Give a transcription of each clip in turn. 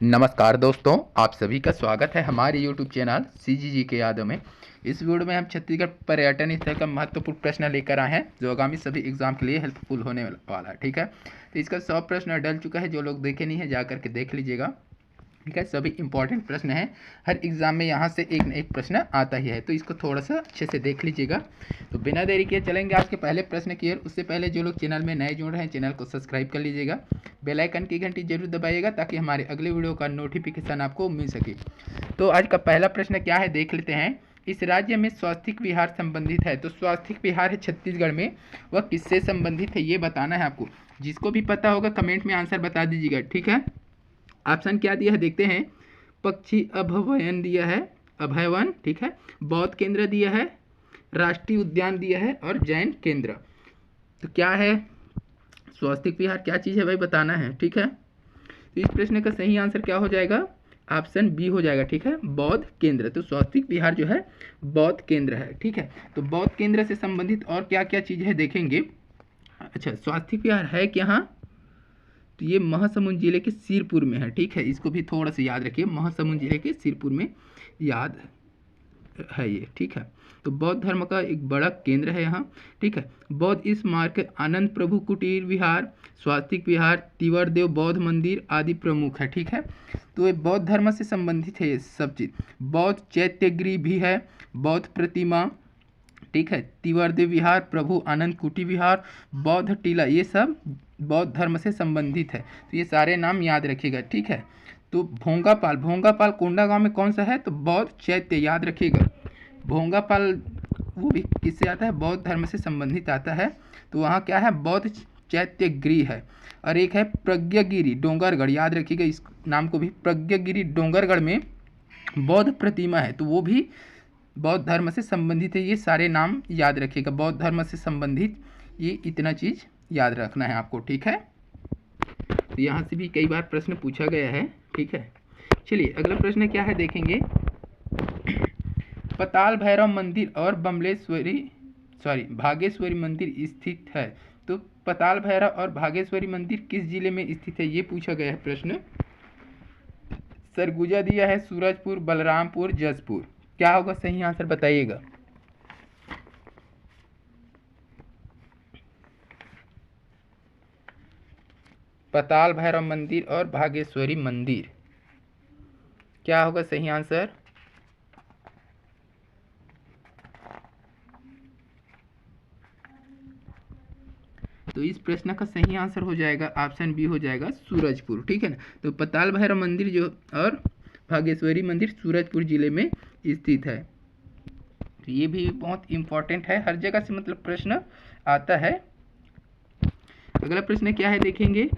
नमस्कार दोस्तों, आप सभी का स्वागत है हमारे यूट्यूब चैनल CGG के यादों में। इस वीडियो में हम छत्तीसगढ़ पर्यटन स्थल का महत्वपूर्ण प्रश्न लेकर आए हैं जो आगामी सभी एग्जाम के लिए हेल्पफुल होने वाला है। ठीक है, तो इसका 100 प्रश्न डल चुका है। जो लोग देखे नहीं है जा करके देख लीजिएगा। ठीक है, सभी इंपॉर्टेंट प्रश्न हैं। हर एग्जाम में यहाँ से एक न एक प्रश्न आता ही है, तो इसको थोड़ा सा अच्छे से देख लीजिएगा। तो बिना देरी किए चलेंगे आज के पहले प्रश्न की ओर। उससे पहले जो लोग चैनल में नए जुड़ रहे हैं चैनल को सब्सक्राइब कर लीजिएगा, बेल आइकन की घंटी जरूर दबाइएगा ताकि हमारे अगले वीडियो का नोटिफिकेशन आपको मिल सके। तो आज का पहला प्रश्न क्या है देख लेते हैं। इस राज्य में स्वास्थ्य विहार संबंधित है, तो स्वास्थ्य विहार है छत्तीसगढ़ में, वह किससे संबंधित है ये बताना है आपको। जिसको भी पता होगा कमेंट में आंसर बता दीजिएगा। ठीक है, ऑप्शन क्या दिया है देखते हैं। पक्षी अभयवन दिया है, अभयवन, ठीक है। बौद्ध केंद्र दिया है, राष्ट्रीय उद्यान दिया है और जैन केंद्र। तो क्या है स्वास्थ्य विहार, क्या चीज़ है भाई बताना है। ठीक है, तो इस प्रश्न का सही आंसर क्या हो जाएगा, ऑप्शन बी हो जाएगा। ठीक है, बौद्ध केंद्र। तो स्वास्थ्य विहार जो है बौद्ध केंद्र है। ठीक है, तो बौद्ध केंद्र से संबंधित और क्या क्या चीज़ है देखेंगे। अच्छा, स्वास्थ्य विहार है क्या, तो ये महासमुंद जिले के सिरपुर में है। ठीक है, इसको भी थोड़ा सा याद रखिए, महासमुंद जिले के सिरपुर में याद है ये। ठीक है, तो बौद्ध धर्म का एक बड़ा केंद्र है यहाँ। ठीक है, बौद्ध स्मारक, आनंद प्रभु कुटीर विहार, स्वास्तिक विहार, तिवरदेव बौद्ध मंदिर आदि प्रमुख है। ठीक है, तो ये बौद्ध धर्म से संबंधित है ये सब चीज़। बौद्ध चैत्यगृह भी है, बौद्ध प्रतिमा, ठीक है, तिवरदेव विहार, प्रभु आनंद कुटी विहार, बौद्ध टीला, ये सब बौद्ध धर्म से संबंधित है। तो ये सारे नाम याद रखिएगा। ठीक है, तो भोंगापाल, भोंगापाल कोंडागांव में कौन सा है, तो बौद्ध चैत्य, याद रखिएगा। भोंगापाल वो भी किससे आता है, बौद्ध धर्म से संबंधित आता है। तो वहाँ क्या है, बौद्ध चैत्य गृह है। और एक है प्रज्ञगिरी डोंगरगढ़, याद रखिएगा इस नाम को भी। प्रज्ञगिरी डोंगरगढ़ में बौद्ध प्रतिमा है, तो वो भी बौद्ध धर्म से संबंधित है। ये सारे नाम याद रखिएगा, बौद्ध धर्म से संबंधित ये इतना चीज़ याद रखना है आपको। ठीक है, तो यहाँ से भी कई बार प्रश्न पूछा गया है। ठीक है, चलिए अगला प्रश्न क्या है देखेंगे। पताल भैरव मंदिर और भागेश्वरी मंदिर स्थित है, तो पताल भैरव और भागेश्वरी मंदिर किस जिले में स्थित है ये पूछा गया है प्रश्न। सरगुजा दिया है, सूरजपुर, बलरामपुर, जसपुर। क्या होगा सही आंसर बताइएगा। पताल भैरव मंदिर और भागेश्वरी मंदिर, क्या होगा सही आंसर। तो इस प्रश्न का सही आंसर हो जाएगा ऑप्शन बी हो जाएगा, सूरजपुर। ठीक है ना, तो पताल भैरव मंदिर जो और भागेश्वरी मंदिर सूरजपुर जिले में स्थित है। तो ये भी बहुत इंपॉर्टेंट है, हर जगह से मतलब प्रश्न आता है। अगला प्रश्न क्या है देखेंगे।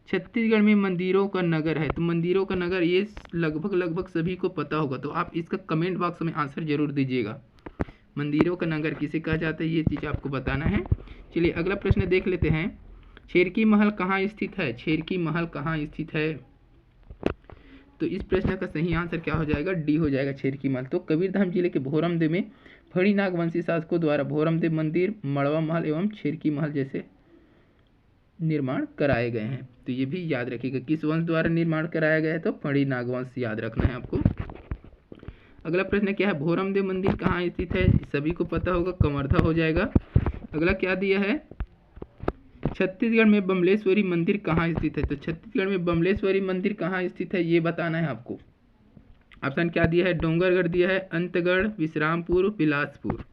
छत्तीसगढ़ में मंदिरों का नगर है, तो मंदिरों का नगर ये लगभग सभी को पता होगा, तो आप इसका कमेंट बॉक्स में आंसर जरूर दीजिएगा। मंदिरों का नगर किसे कहा जाता है ये चीज़ आपको बताना है। चलिए अगला प्रश्न देख लेते हैं। छेरकी महल कहाँ स्थित है, छेरकी महल कहाँ स्थित है, तो इस प्रश्न का सही आंसर क्या हो जाएगा, डी हो जाएगा, छेरकी महल। तो कबीरधाम जिले के भोरमदेव में फणिनाग वंशी शासकों द्वारा भोरमदेव मंदिर, मड़वा महल एवं छेरकी महल जैसे निर्माण कराए गए हैं। तो ये भी याद रखिएगा, किस वंश द्वारा निर्माण कराया गया है, तो फणिनाग वंश याद रखना है आपको। अगला प्रश्न क्या है, भोरमदेव मंदिर कहाँ स्थित है, सभी को पता होगा, कवर्धा हो जाएगा। अगला क्या दिया है, छत्तीसगढ़ में बमलेश्वरी मंदिर कहाँ स्थित है, तो छत्तीसगढ़ में बमलेश्वरी मंदिर कहाँ स्थित है ये बताना है आपको। ऑप्शन क्या दिया है, डोंगरगढ़ दिया है, अंतगढ़, विश्रामपुर, बिलासपुर।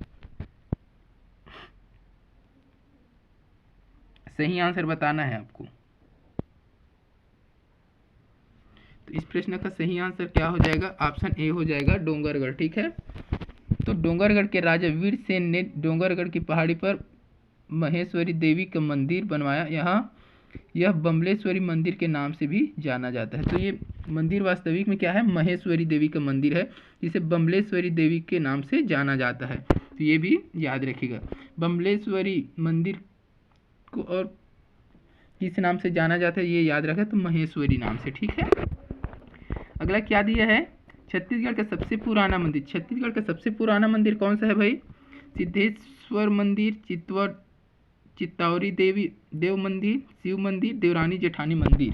सही आंसर बताना है आपको। तो इस प्रश्न का सही आंसर क्या हो जाएगा, ऑप्शन ए हो जाएगा, डोंगरगढ़। ठीक है, तो डोंगरगढ़ के राजा वीरसेन ने डोंगरगढ़ की पहाड़ी पर महेश्वरी देवी का मंदिर बनवाया। यहाँ यह बमलेश्वरी मंदिर के नाम से भी जाना जाता है। तो ये मंदिर वास्तविक में क्या है, महेश्वरी देवी का मंदिर है, जिसे बमलेश्वरी देवी के नाम से जाना जाता है। तो ये भी याद रखिएगा, बमलेश्वरी मंदिर को और किस नाम से जाना जाता है ये याद रखें, तो महेश्वरी नाम से। ठीक है, अगला क्या दिया है, छत्तीसगढ़ का सबसे पुराना मंदिर, छत्तीसगढ़ का सबसे पुराना मंदिर कौन सा है भाई, सिद्धेश्वर मंदिर, चित्तौरी देव मंदिर, शिव मंदिर, देवरानी जेठानी मंदिर।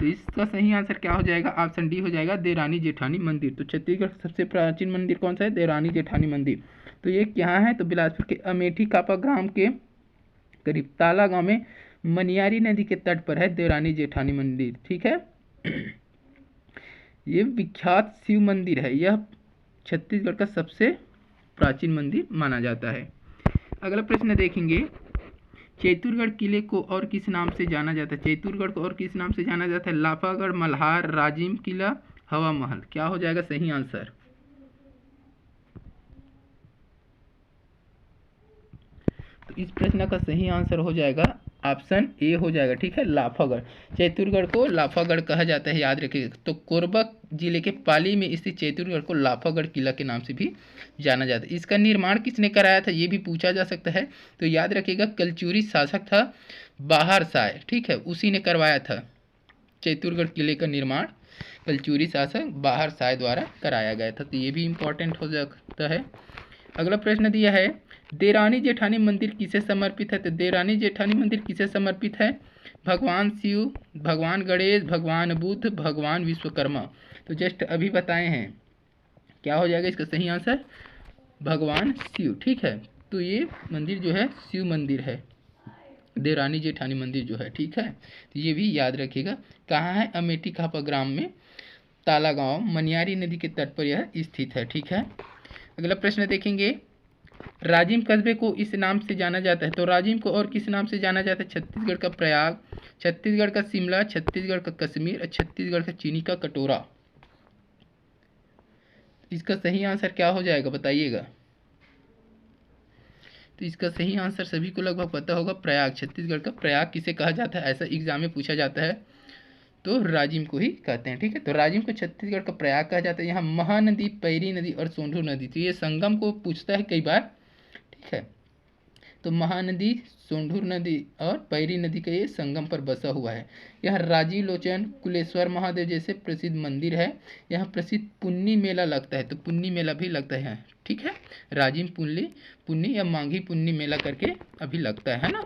तो इसका सही आंसर क्या हो जाएगा? ऑप्शन डी हो जाएगा, देवरानी जेठानी मंदिर। तो छत्तीसगढ़ का सबसे प्राचीन मंदिर कौन सा है? देवरानी जेठानी मंदिर। तो ये क्या है? तो बिलासपुर के अमेठी कापा ग्राम के करीब ताला गांव में मनियारी नदी के तट पर है देवरानी जेठानी मंदिर। ठीक है, ये विख्यात शिव मंदिर है। यह छत्तीसगढ़ का सबसे प्राचीन मंदिर माना जाता है। अगला प्रश्न देखेंगे, चैतुरगढ़ किले को और किस नाम से जाना जाता है? चैतुरगढ़ को और किस नाम से जाना जाता है? लाफागढ़, मल्हार, राजिम किला, हवा महल। क्या हो जाएगा सही आंसर? तो इस प्रश्न का सही आंसर हो जाएगा ऑप्शन ए हो जाएगा। ठीक है, लाफागढ़। चैतुरगढ़ को लाफागढ़ कहा जाता है, याद रखिएगा। तो कोरबा जिले के पाली में स्थित चैतुरगढ़ को लाफागढ़ किला के नाम से भी जाना जाता है। इसका निर्माण किसने कराया था, ये भी पूछा जा सकता है। तो याद रखिएगा, कलचुरी शासक था बाहर शाह। ठीक है, उसी ने करवाया था चैतुरगढ़ किले का निर्माण। कलचुरी शासक बाहर शाह द्वारा कराया गया था। तो ये भी इम्पोर्टेंट हो सकता है। अगला प्रश्न दिया है, देवरानी जेठानी मंदिर किसे समर्पित है? तो देवरानी जेठानी मंदिर किसे समर्पित है? भगवान शिव, भगवान गणेश, भगवान बुद्ध, भगवान विश्वकर्मा। तो जस्ट अभी बताए हैं, क्या हो जाएगा इसका सही आंसर? भगवान शिव। ठीक है, तो ये मंदिर जो है शिव मंदिर है, देवरानी जेठानी मंदिर जो है। ठीक है, तो ये भी याद रखिएगा। कहाँ है? अमेठी कापा ग्राम में ताला गांव, मनियारी नदी के तट पर यह स्थित है। ठीक है, अगला प्रश्न देखेंगे, राजिम कस्बे को इस नाम से जाना जाता है। तो राजिम को और किस नाम से जाना जाता है? छत्तीसगढ़ का प्रयाग, छत्तीसगढ़ का शिमला, छत्तीसगढ़ का कश्मीर और छत्तीसगढ़ का चीनी का कटोरा। इसका सही आंसर क्या हो जाएगा बताइएगा? तो इसका सही आंसर सभी को लगभग पता होगा, प्रयाग। छत्तीसगढ़ का प्रयाग किसे कहा जाता है, ऐसा एग्जाम में पूछा जाता है, तो राजिम को ही कहते हैं। ठीक है, तो राजिम को छत्तीसगढ़ का प्रयाग कहा जाता है। यहाँ महानदी, पैरी नदी और सोंढूर नदी, तो ये संगम को पूछता है कई बार। ठीक है, तो महानदी, सोंढूर नदी और पैरी नदी का ये संगम पर बसा हुआ है। यह राजीव लोचन, कुलेश्वर महादेव जैसे प्रसिद्ध मंदिर है। यहाँ प्रसिद्ध पुन्नी मेला लगता है, तो पुन्नी मेला भी लगता है। ठीक है, राजिम पुन्नी या मांगी पुन्नी मेला करके अभी लगता है ना।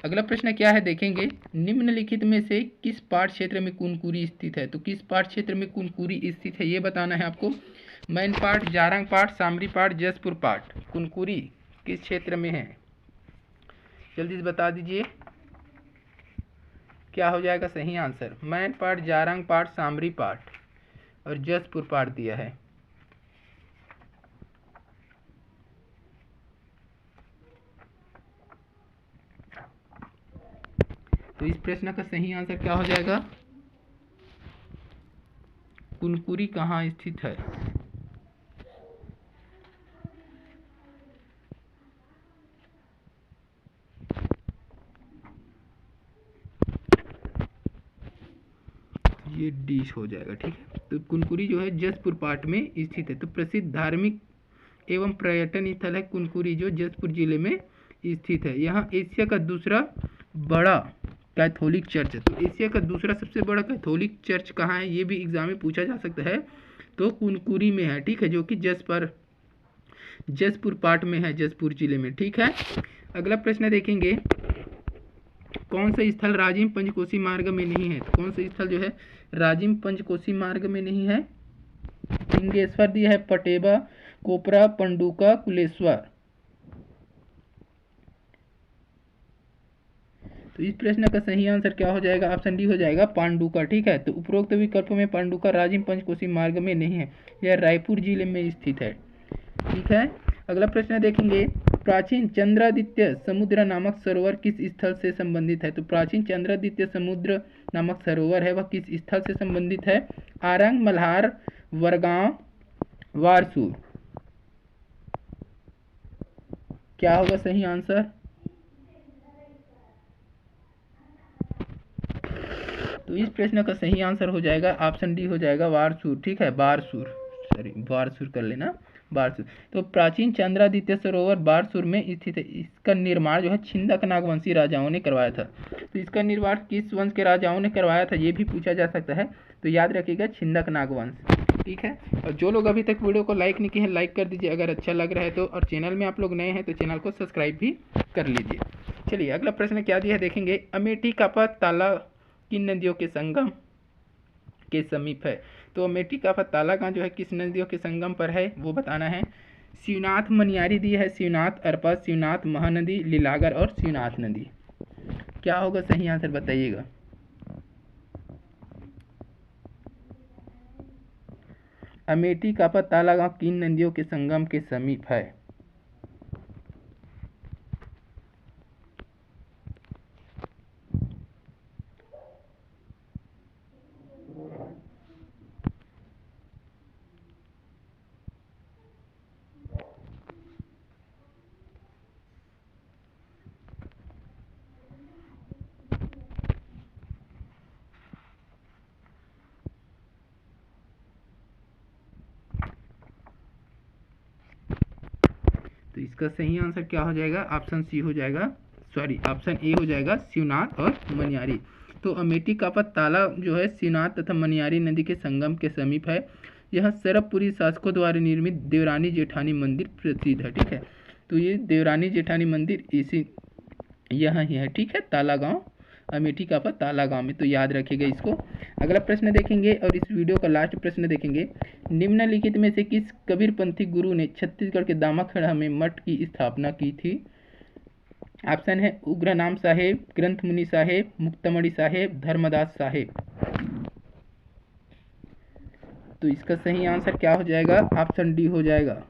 अगला प्रश्न क्या है देखेंगे, निम्नलिखित में से किस पाठ क्षेत्र में कुनकुरी स्थित है? तो किस पाठ क्षेत्र में कुनकुरी स्थित है ये बताना है आपको। मैन पाठ, जारंग पाठ, सामरी पाठ, जसपुर पाठ। कुनकुरी किस क्षेत्र में है? जल्दी से बता दीजिए, क्या हो जाएगा सही आंसर? मैन पाठ, जारंग पाठ, सामरी पाठ और जसपुर पाठ दिया है। तो इस प्रश्न का सही आंसर क्या हो जाएगा? कुनकुरी कहाँ स्थित है? ये डी हो जाएगा। ठीक है, तो कुनकुरी जो है जसपुर पाठ में स्थित है। तो प्रसिद्ध धार्मिक एवं पर्यटन स्थल है कुनकुरी, जो जसपुर जिले में स्थित है। यहाँ एशिया का दूसरा बड़ा कैथोलिक चर्च है। तो एशिया का दूसरा सबसे बड़ा कैथोलिक चर्च कहाँ है, ये भी एग्जाम में पूछा जा सकता है। तो कुनकुरी में है। ठीक है, जो कि जसपुर पाठ में है, जसपुर जिले में। ठीक है, अगला प्रश्न देखेंगे, कौन सा स्थल राजिम पंचकोशी मार्ग में नहीं है? तो कौन सा स्थल जो है राजिम पंचकोशी मार्ग में नहीं है? लिंगेश्वर दिया है, पटेबा, कोपरा, पंडुका, कुलेश्वर। तो इस प्रश्न का सही आंसर क्या हो जाएगा? ऑप्शन डी हो जाएगा, पांडुका। ठीक है, तो उपरोक्त विकल्पों में पांडुका राजिम पंचकोशी मार्ग में नहीं है, यह रायपुर जिले में स्थित है। ठीक है, अगला प्रश्न देखेंगे, प्राचीन चंद्रादित्य समुद्र नामक सरोवर किस स्थल से संबंधित है? तो प्राचीन चंद्रादित्य समुद्र नामक सरोवर है, वह किस स्थल से संबंधित है? आरंग, मल्हार, वरगांव, वारसूर। क्या होगा सही आंसर? तो इस प्रश्न का सही आंसर हो जाएगा ऑप्शन डी हो जाएगा, वारसूर। ठीक है, बारसूर, सॉरी वारसूर कर लेना, बारसूर। तो प्राचीन चंद्रादित्य सरोवर बारसूर में स्थित है। इसका निर्माण जो है छिंदक नागवंशी राजाओं ने करवाया था। तो इसका निर्माण किस वंश के राजाओं ने करवाया था, ये भी पूछा जा सकता है। तो याद रखिएगा, छिंदक नागवंश। ठीक है, और जो लोग अभी तक वीडियो को लाइक नहीं किए हैं, लाइक कर दीजिए अगर अच्छा लग रहा है तो, और चैनल में आप लोग नए हैं तो चैनल को सब्सक्राइब भी कर लीजिए। चलिए अगला प्रश्न क्या दिया है देखेंगे, अमेठी कापा ताला किन नदियों के संगम के समीप है। तो अमेठी का ताला गांव जो है किस नदियों के संगम पर है वो बताना है। शिवनाथ मनियारी दी है, शिवनाथ अरपा, शिवनाथ महानदी, लीलागर और शिवनाथ नदी। क्या होगा सही आंसर बताइएगा। अमेठी का ताला गांव किन नदियों के संगम के समीप है। तो इसका सही आंसर क्या हो जाएगा, ऑप्शन सी हो जाएगा, सॉरी ऑप्शन ए हो जाएगा, शिवनाथ और मनियारी। तो अमेठी का ताला जो है शिवनाथ तथा मनियारी नदी के संगम के समीप है। यह सरबपुरी शासकों द्वारा निर्मित देवरानी जेठानी मंदिर प्रसिद्ध है। ठीक है, तो ये देवरानी जेठानी मंदिर इसी यहाँ ही है। ठीक है, ताला गांव, अमेठी का ताला गांव में, तो याद रखिएगा इसको। अगला प्रश्न देखेंगे और इस वीडियो का लास्ट प्रश्न देखेंगे। निम्नलिखित में से किस कबीरपंथी गुरु ने छत्तीसगढ़ के दामाखेड़ा में मठ की स्थापना की थी। ऑप्शन है उग्रनाम साहेब, ग्रंथमुनि साहेब, मुक्तमणि साहेब, धर्मदास साहेब। तो इसका सही आंसर क्या हो जाएगा, ऑप्शन डी हो जाएगा,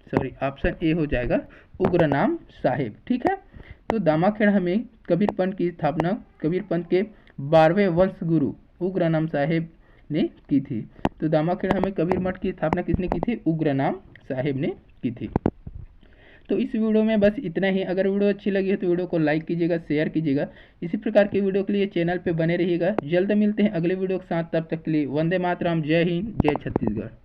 सॉरी ऑप्शन ए हो जाएगा, उग्रनाम साहेब। ठीक है, तो दामाखेड़ा में कबीरपंथ की स्थापना कबीरपंथ के 12वें वंश गुरु उग्रनाम साहेब ने की थी। तो दामाखेड़ा में कबीर मठ की स्थापना किसने की थी, उग्रनाम साहेब ने की थी। तो इस वीडियो में बस इतना ही। अगर वीडियो अच्छी लगी है तो वीडियो को लाइक कीजिएगा, शेयर कीजिएगा। इसी प्रकार के वीडियो के लिए चैनल पे बने रहिएगा। जल्द मिलते हैं अगले वीडियो के साथ, तब तक के लिए वंदे मातरम, जय हिंद, जय छत्तीसगढ़।